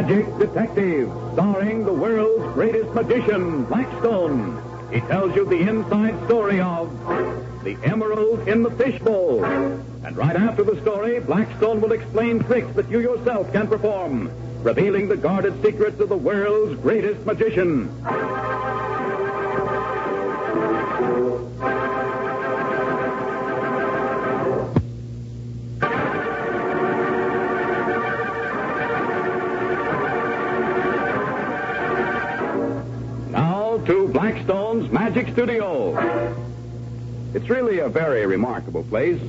Magic Detective, starring the world's greatest magician, Blackstone. He tells you the inside story of the emerald in the fishbowl. And right after the story, Blackstone will explain tricks that you yourself can perform, revealing the guarded secrets of the world's greatest magician. To Blackstone's Magic Studio. It's really a very remarkable place.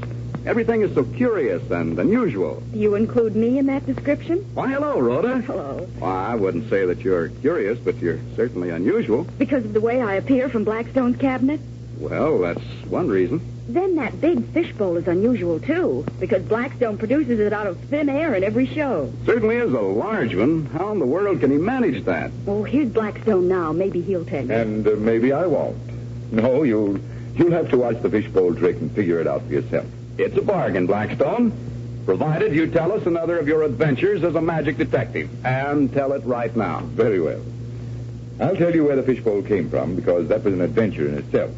Everything is so curious and unusual. You include me in that description? Why, hello, Rhoda. Hello. Well, I wouldn't say that you're curious, but you're certainly unusual. Because of the way I appear from Blackstone's cabinet? Well, that's one reason. Then that big fishbowl is unusual, too, because Blackstone produces it out of thin air in every show. Certainly is a large one. How in the world can he manage that? Oh, here's Blackstone now. Maybe he'll tell you. And maybe I won't. No, you'll have to watch the fishbowl trick and figure it out for yourself. It's a bargain, Blackstone, provided you tell us another of your adventures as a magic detective. And tell it right now. Very well. I'll tell you where the fishbowl came from, because that was an adventure in itself.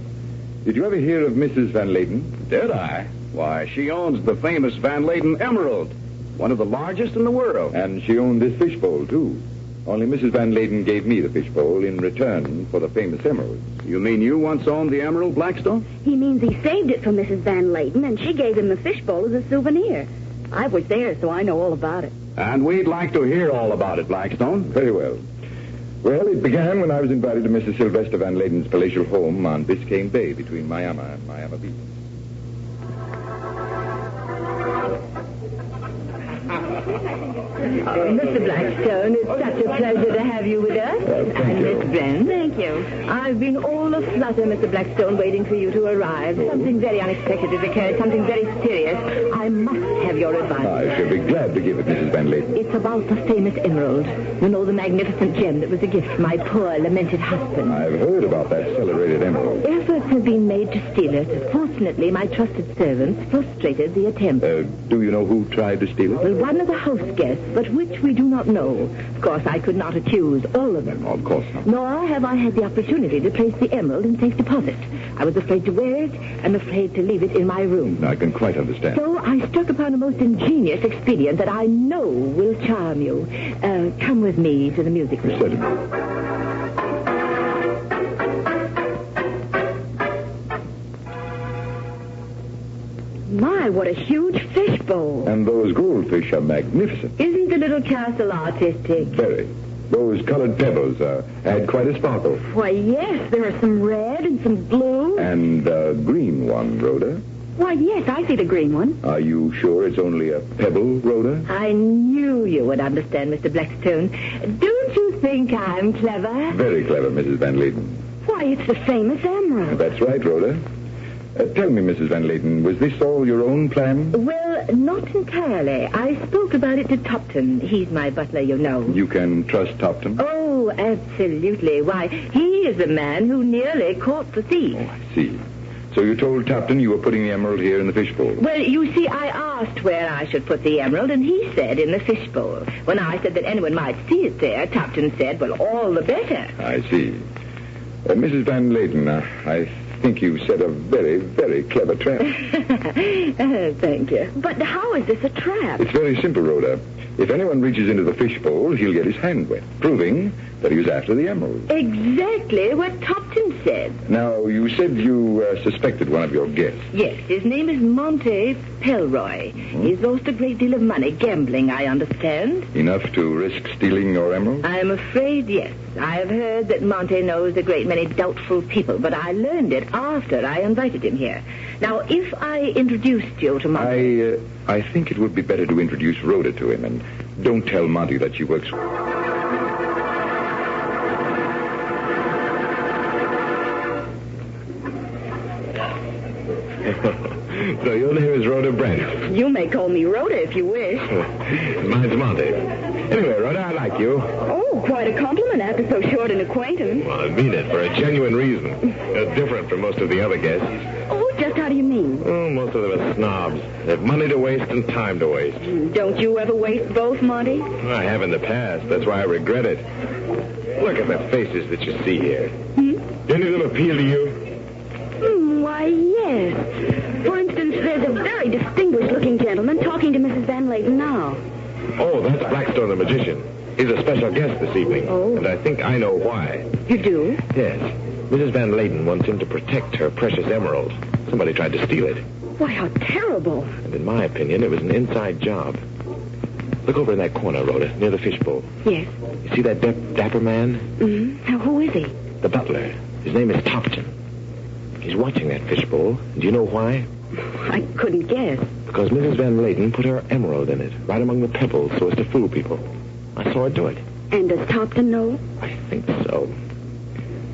Did you ever hear of Mrs. Van Layden? Did I? Why, she owns the famous Van Layden Emerald, one of the largest in the world. And she owned this fishbowl, too. Only Mrs. Van Layden gave me the fishbowl in return for the famous emerald. You mean you once owned the emerald, Blackstone? He means he saved it for Mrs. Van Layden, and she gave him the fishbowl as a souvenir. I was there, so I know all about it. And we'd like to hear all about it, Blackstone. Very well. Well, it began when I was invited to Mrs. Sylvester Van Layden's palatial home on Biscayne Bay between Miami and Miami Beach. Mr. Blackstone, it's such a pleasure to have you with us. Thank you. Miss Brent. Thank you. I've been all aflutter, Mr. Blackstone, waiting for you to arrive. Something very unexpected has occurred, something very serious. I must have your advice. I shall be glad to give it, Mrs. Van Layden. It's about the famous emerald. You know, the magnificent gem that was a gift to my poor, lamented husband. I've heard about that celebrated emerald. Efforts have been made to steal it. Fortunately, my trusted servants frustrated the attempt. Do you know who tried to steal it? Well, one of the house guests, but which we do not know. Of course, I could not accuse all of them. Of course not. Nor have I had the opportunity to place the emerald in safe deposit. I was afraid to wear it and afraid to leave it in my room. I can quite understand. So I struck upon a most ingenious expedient that I know will charm you. Come with me to the music room. Certainly. My, what a huge fishbowl. And those goldfish are magnificent. Isn't the little castle artistic? Very. Those colored pebbles add quite a sparkle. Why, yes, there are some red and some blue. And a green one, Rhoda. Why, yes, I see the green one. Are you sure it's only a pebble, Rhoda? I knew you would understand, Mr. Blackstone. Don't you think I'm clever? Very clever, Mrs. Van Layden. Why, it's the famous emerald. That's right, Rhoda. Tell me, Mrs. Van Layden, was this all your own plan? Well, not entirely. I spoke about it to Topton. He's my butler, you know. You can trust Topton? Oh, absolutely. Why, he is the man who nearly caught the thief. Oh, I see. So you told Topton you were putting the emerald here in the fishbowl? Well, you see, I asked where I should put the emerald, and he said in the fishbowl. When I said that anyone might see it there, Topton said, well, all the better. I see. Mrs. Van Layden, I think you set a very, very clever trap. Thank you. But how is this a trap? It's very simple, Rhoda. If anyone reaches into the fishbowl, he'll get his hand wet, proving that he was after the emerald. Exactly what Topton said. Now, you said you suspected one of your guests. Yes, his name is Monte Pelroy. He's lost a great deal of money gambling, I understand. Enough to risk stealing your emerald? I'm afraid, yes. I have heard that Monte knows a great many doubtful people, but I learned it after I invited him here. Now, if I introduced you to Monte... I think it would be better to introduce Rhoda to him, and don't tell Monty that she works... So your name is Rhoda Brent. You may call me Rhoda if you wish. Mine's Monty. Anyway, Rhoda, I like you. Oh, quite a compliment after so short an acquaintance. Well, I mean it for a genuine reason. Different from most of the other guests. Oh, just how do you mean? Oh, most of them are snobs. They're have money to waste and time to waste. Don't you ever waste both, Monty? I have in the past. That's why I regret it. Look at the faces that you see here. Do any of them appeal to you? Why, yes. For instance, there's a very distinguished-looking gentleman talking to Mrs. Van Layden now. Oh, that's Blackstone the magician. He's a special guest this evening. Oh. And I think I know why. You do? Yes. Mrs. Van Layden wants him to protect her precious emerald. Somebody tried to steal it. Why, how terrible. And in my opinion, it was an inside job. Look over in that corner, Rhoda, near the fishbowl. Yes. You see that dapper man? Now, who is he? The butler. His name is Topton. He's watching that fishbowl. And do you know why? I couldn't guess. Because Mrs. Van Layden put her emerald in it, right among the pebbles, so as to fool people. I saw her do it. And does Topton know? I think so.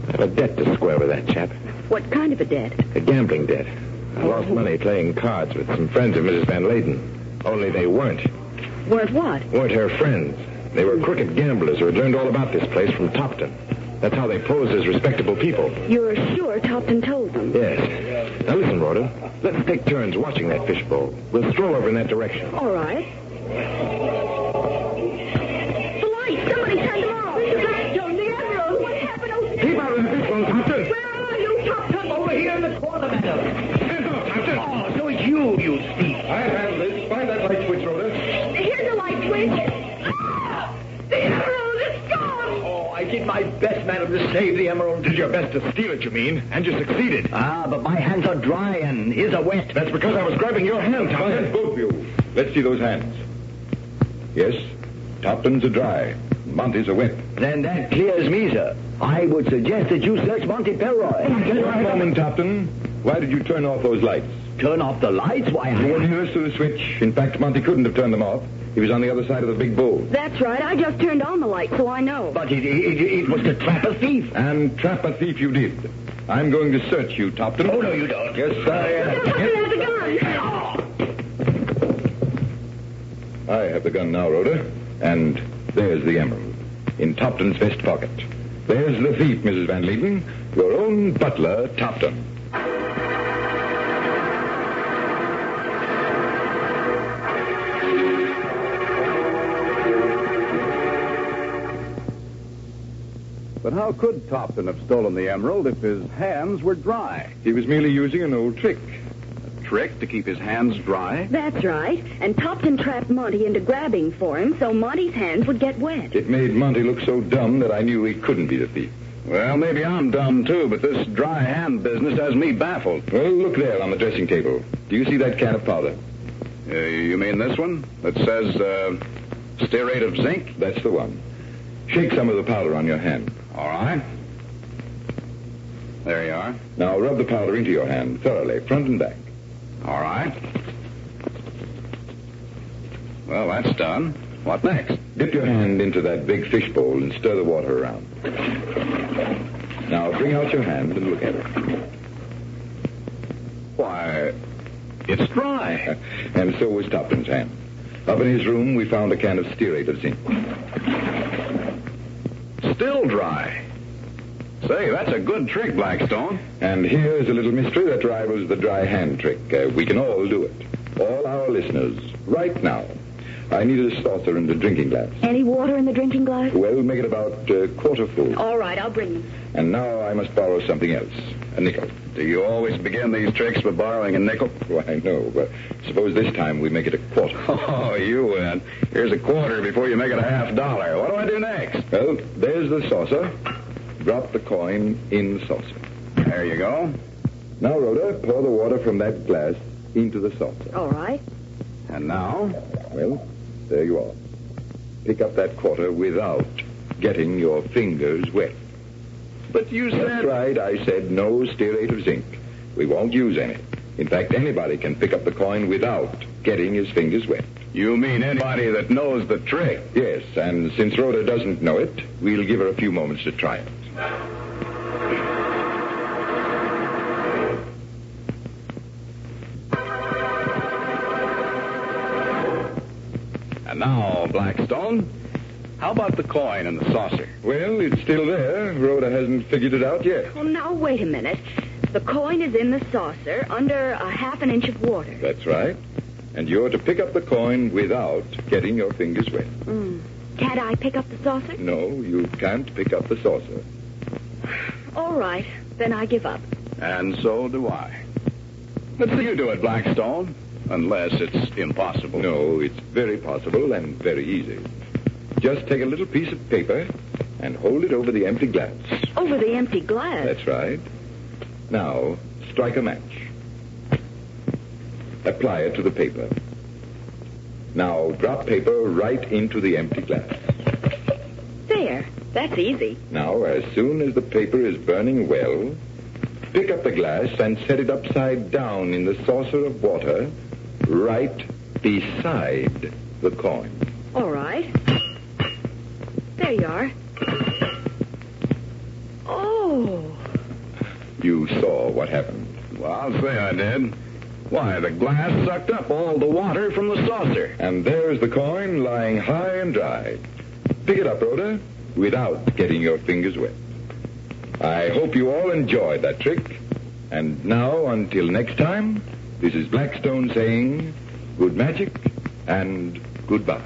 I have a debt to square with that chap. What kind of a debt? A gambling debt. I lost money playing cards with some friends of Mrs. Van Layden. Only they weren't. Weren't what? Weren't her friends. They were crooked gamblers who had learned all about this place from Topton. That's how they posed as respectable people. You're sure Topton told them? Yes. Now listen, Rhoda. Let's take turns watching that fishbowl. We'll stroll over in that direction. All right. The lights! Somebody turned them off! The Blackstone, the emerald! What happened? Oh, Keep out of the fishbowl, Topton! Where are you, Topton? Over here in the corner, madam. Hands off, Topton! Oh, so it's you thief. I handle this. Find that light switch, Rhoda. here's the light switch. Ah! The emerald is gone! Oh, I did my best, madam, to save the emerald. Did your best to steal it, you mean, and you succeeded. Ah, but my hands are dry and his are wet. That's because I was grabbing your hand, Topton. Both of you. Let's see those hands. Yes, Topton's are dry. Monty's are wet. Then that clears me, sir. I would suggest that you search Monty Pelroy. One moment, Topton. Why did you turn off those lights? Turn off the lights? Why, You were nearest to the switch. In fact, Monty couldn't have turned them off. He was on the other side of the big bowl. That's right. I just turned on the light, so I know. But it was to trap a thief. And trap a thief you did. I'm going to search you, Topton. Oh, no, you don't. Yes, I Topton has a gun! I have the gun now, Rhoda. And there's the emerald. In Topton's vest pocket. There's the thief, Mrs. Van Layden. Your own butler, Topton. But how could Topton have stolen the emerald if his hands were dry? He was merely using an old trick. A trick to keep his hands dry? That's right. And Topton trapped Monty into grabbing for him so Monty's hands would get wet. It made Monty look so dumb that I knew he couldn't be the thief. Well, maybe I'm dumb, too, but this dry hand business has me baffled. Well, look there on the dressing table. Do you see that can of powder? You mean this one? That says, stearate of zinc? That's the one. Shake some of the powder on your hand. All right. There you are. Now rub the powder into your hand thoroughly, front and back. All right. Well, that's done. What next? Dip your hand into that big fish bowl and stir the water around. Now bring out your hand and look at it. Why, it's dry. And so was Topton's hand. Up in his room, we found a can of stearate of zinc. Still dry. Say, that's a good trick, Blackstone. And here's a little mystery that rivals the dry hand trick. We can all do it. All our listeners, right now. I need a saucer and a drinking glass. Any water in the drinking glass? Well, make it about a quarter full. All right, I'll bring them. And now I must borrow something else. A nickel. Do you always begin these tricks with borrowing a nickel? Why, no, but suppose this time we make it a quarter. Oh, you win. Here's a quarter before you make it a $50. What do I do next? Well, there's the saucer. Drop the coin in the saucer. There you go. Now, Rhoda, pour the water from that glass into the saucer. All right. And now? Well, there you are. Pick up that quarter without getting your fingers wet. But you said... That's right. I said no stearate of zinc. We won't use any. In fact, anybody can pick up the coin without getting his fingers wet. You mean anybody that knows the trick? Yes, and since Rhoda doesn't know it, we'll give her a few moments to try it. And now, Blackstone, how about the coin in the saucer? Well, it's still there. Rhoda hasn't figured it out yet. Well, now, wait a minute. The coin is in the saucer under a half an inch of water. That's right. And you're to pick up the coin without getting your fingers wet. Can't I pick up the saucer? No, you can't pick up the saucer. All right. Then I give up. And so do I. Let's see you do it, Blackstone. Unless it's impossible. No, it's very possible and very easy. Just take a little piece of paper and hold it over the empty glass. Over the empty glass? That's right. Now, strike a match. Apply it to the paper. Now, drop paper right into the empty glass. There. That's easy. Now, as soon as the paper is burning well, pick up the glass and set it upside down in the saucer of water right beside the coin. All right. There you are. Oh. You saw what happened. Well, I'll say I did. Why, the glass sucked up all the water from the saucer. And there's the coin lying high and dry. Pick it up, Rhoda, without getting your fingers wet. I hope you all enjoyed that trick. And now, until next time, this is Blackstone saying good magic and goodbye.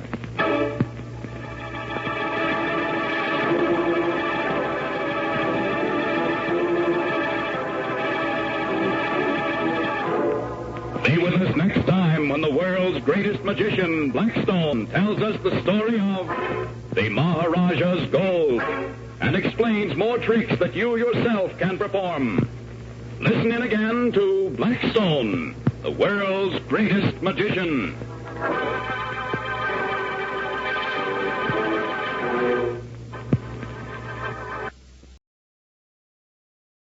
Be with us next time when the world's greatest magician, Blackstone, tells us the story of the Maharaja's gold and explains more tricks that you yourself can perform. Listen in again to Blackstone, the world's greatest magician.